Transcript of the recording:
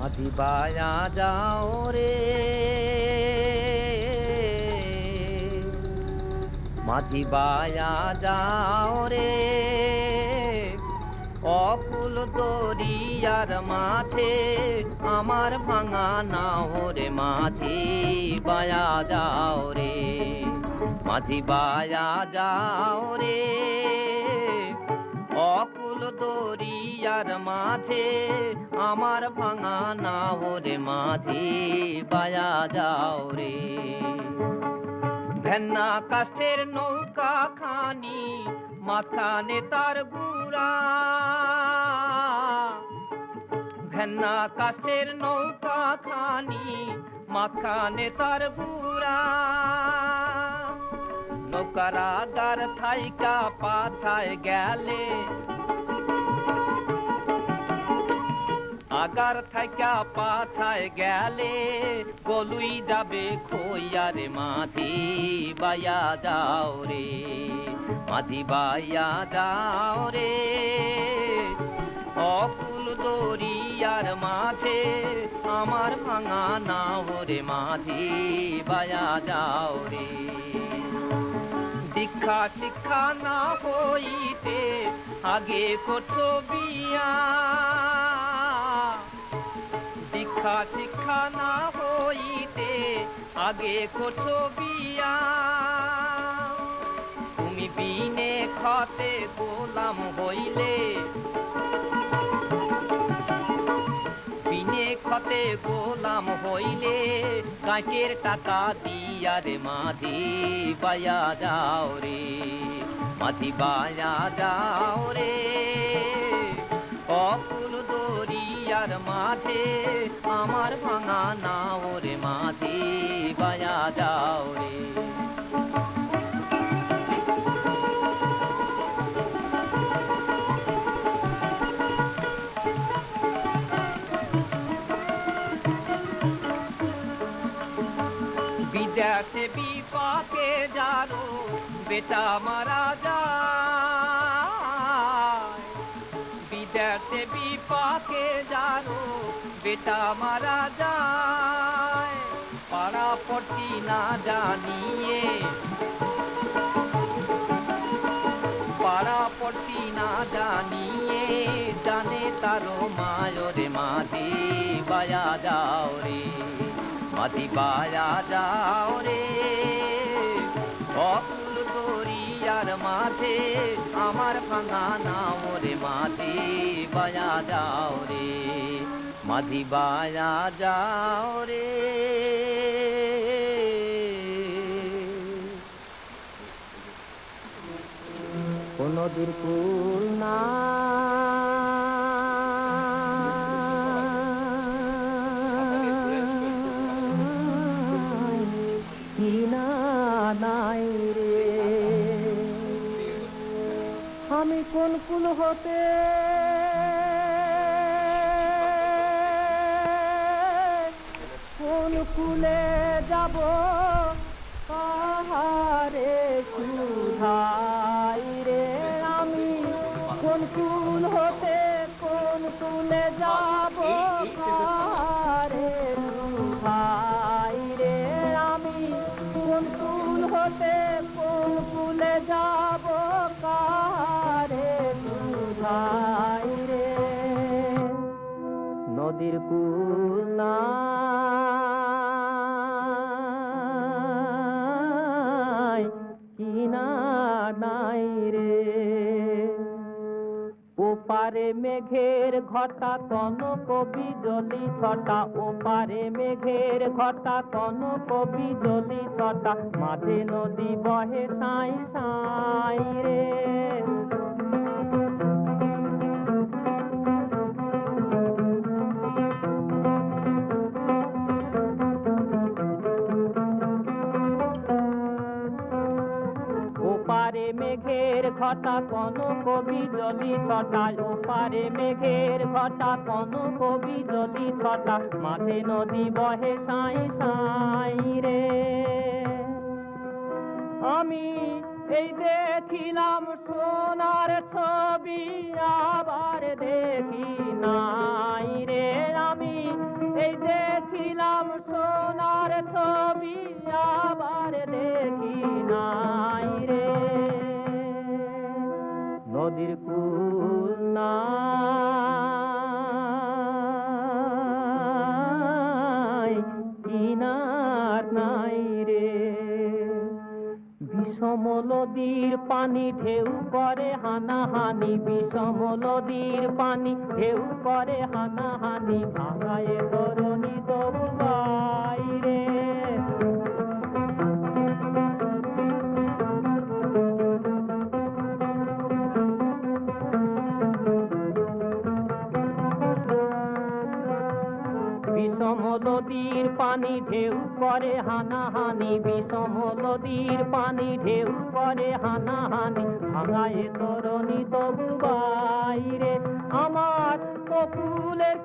মাঝি বায়া যাও রে, মাঝি বায়া যাও রে, অকুল দরিয়ার মাঝে আমার ভাঙা নাও রে, মাঝি বায়া যাও রে, মাঝি বায়া যাও রে, অকুল দরিয়ার মাঝে আমার ভাঙা নাও রে, মাঝি বায়া যাও রে। ভেন্না কাষ্ঠের নৌকা খানি মাথানে তার গুড়া, ভেন্না কাষ্ঠের নৌকা খানি মাথানে তার গুড়া, নৌকার আগার থাইকা পাথায় গেলে, আগার থাইকা পাথায় গেলে গলুই যাবে খইয়া রে, মাঝি বায়া যাও রে, মাঝি বায়া যাও রে, অকুল দরিয়ার মাঝে আমার ভাঙা নাও রে, মাঝি বায়া যাও রে। দীক্ষা শিক্ষা না হইতে আগে করছো বিয়া, দীক্ষা শিক্ষা না হইতে আগে করছো বিয়া, তুমি বিনে খতে গোলাম হইলে, বিনে খতে গোলাম হইলে কাঁচের টাকা দিয়া রে, মাঝি বায়া যাও রে, মাঝি বায়া যাও রে, অকুল দরিয়ার মাঝে আমার ভাঙা নাও রে, মাঝি বায়া যাও রে। বিদেশে বিপাকে যারো বেটা মারা যায়, বিদেশে বিপাকে যারো বেটা মারা যায়, পাড়া পড়ছি না জানিয়ে, পাড়া পড়ছি না জানিয়ে জানে তারো মায়রে, মাঝি বায়া যাও রে, মাঝি বায়া যাও রে, অকুল দরিয়ার মাঝে আমার ভাঙা নাও রে, মাঝি বায়া যাও রে, মাঝি বায়া যাও রে। নদীর কুল না নাই রে, আমি কোন কুল হতে কোন কুলে যাব, কাহারে সুধাই রে, আমি কোন কুল হতে কোন কুলে যাব, কাহারে সুধাই রে, আমি কোন কুল হতে কোন কুলে যাব, কাহারে সুধাই রে। নদীর কুল নাই কিনা নাই রে, ওপারে মেঘের ঘটা কনক বিজলি ছটা, ওপারে মেঘের ঘটা কনক বিজলি ছটা, মাঝে নদী বহে সাই সাই রে। ওপারে মেঘের ঘটা কনক বিজলি ছটা, ওপারে মেঘের ঘটা কনক বিজলি ছটা, মাঝে নদী বহে সাই সাই রে। আমি এই দেখিলাম সোনার ছবি আবার দেখি নাই রে আমি, এই দেখিলাম সোনার ছবি আবার দেখি নাই রে। নদীর কূল নাই, কিনার নাই রে। বিষম নদীর পানি ঢেউ করে হানাহানি, বিষম নদীর পানি ঢেউ করে হানাহানি, ভাঙায় তরুণী দৌড়াই রে। বিষম নদীর পানি ঢেউ করে হানাহানি, বিষম নদীর পানি ঢেউ করে হানাহানি, ভাঙায় তরুণী তবু বাইরে। আমার কপুলের